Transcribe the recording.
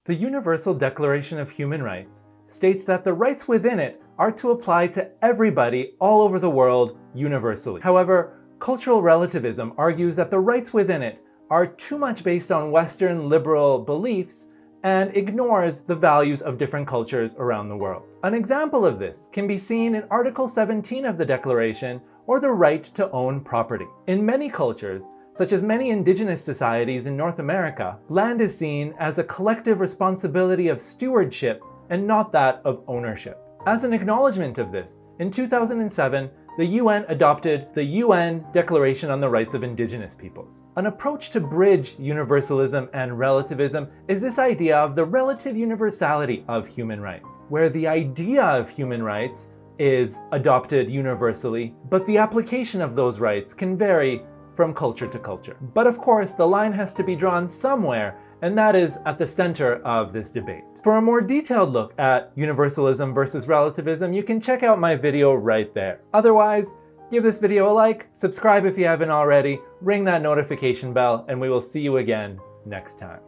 The Universal Declaration of Human Rights states that the rights within it are to apply to everybody all over the world universally. However, cultural relativism argues that the rights within it are too much based on Western liberal beliefs and ignores the values of different cultures around the world. An example of this can be seen in Article 17 of the Declaration, or the right to own property. In many cultures, such as many indigenous societies in North America, land is seen as a collective responsibility of stewardship and not that of ownership. As an acknowledgement of this, in 2007, the UN adopted the UN Declaration on the Rights of Indigenous Peoples. An approach to bridge universalism and relativism is this idea of the relative universality of human rights, where the idea of human rights is adopted universally, but the application of those rights can vary from culture to culture. But of course, the line has to be drawn somewhere, and that is at the center of this debate. For a more detailed look at universalism versus relativism, you can check out my video right there. Otherwise, give this video a like, subscribe if you haven't already, ring that notification bell, and we will see you again next time.